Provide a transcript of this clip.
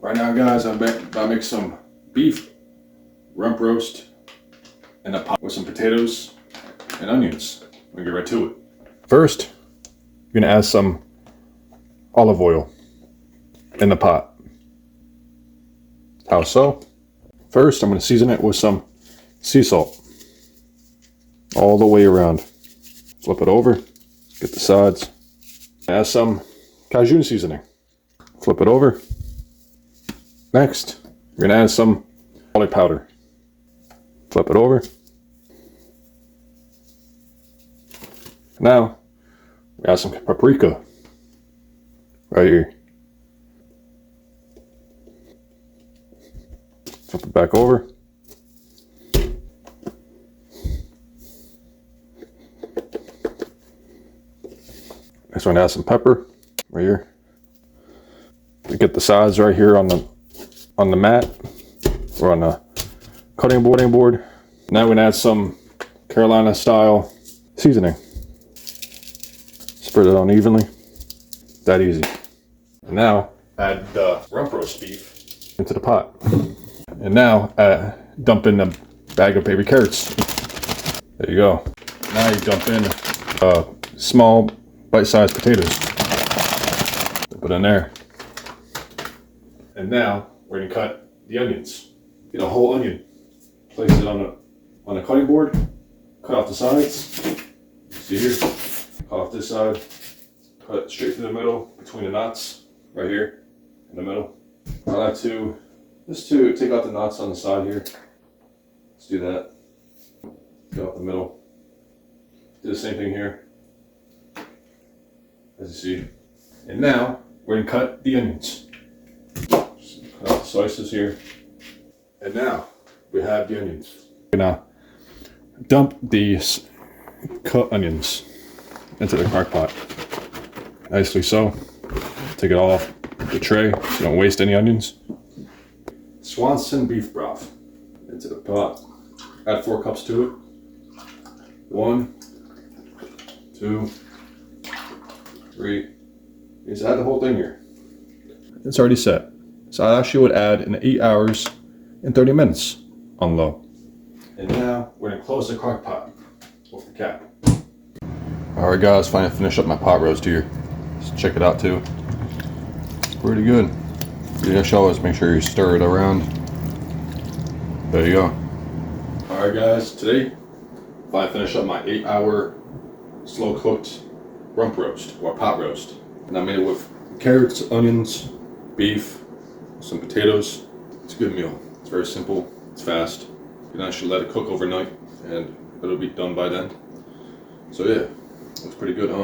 Right now, guys, I'm about to make some beef rump roast in a pot with some potatoes and onions. We're gonna get right to it. First, you're gonna add some olive oil in the pot. How so? First, I'm gonna season it with some sea salt all the way around. Flip it over, get the sides. Add some Cajun seasoning. Flip it over. Next, we're gonna add some garlic powder. Flip it over. Now, we add some paprika right here. Flip it back over. Next, we're gonna add some pepper right here. We get the sides right here on the mat or on the cutting board. Now we're gonna add some Carolina style seasoning. Spread it on evenly. That easy. And now add the rump roast beef into the pot. And now dump in a bag of baby carrots. There you go. Now you dump in small bite-sized potatoes. Put in there. And now we're gonna cut the onions. Get a whole onion. Place it on the cutting board. Cut off the sides. See here? Cut off this side. Cut it straight through the middle between the knots. Right here in the middle. I like to just to take out the knots on the side here. Let's do that. Go out the middle. Do the same thing here. As you see. And now we're gonna cut the onions. Just cut out the slices here. And now we have the onions. We're gonna dump these cut onions into the crock pot. Nicely so. Take it all off the tray so you don't waste any onions. Swanson beef broth into the pot. Add 4 cups to it. 1, 2, 3. Just add the whole thing here. It's already set. So I actually would add in 8 hours and 30 minutes on low. And now we're gonna close the crock pot with the cap. Alright guys, finally finished up my pot roast here. Let's check it out too. It's pretty good. You should always make sure you stir it around. There you go. Alright guys, today I finished up my 8-hour slow cooked rump roast or pot roast. And I made it with carrots, onions, beef, some potatoes. It's a good meal. It's very simple, it's fast. You can actually let it cook overnight and it'll be done by then. So yeah, looks pretty good, huh?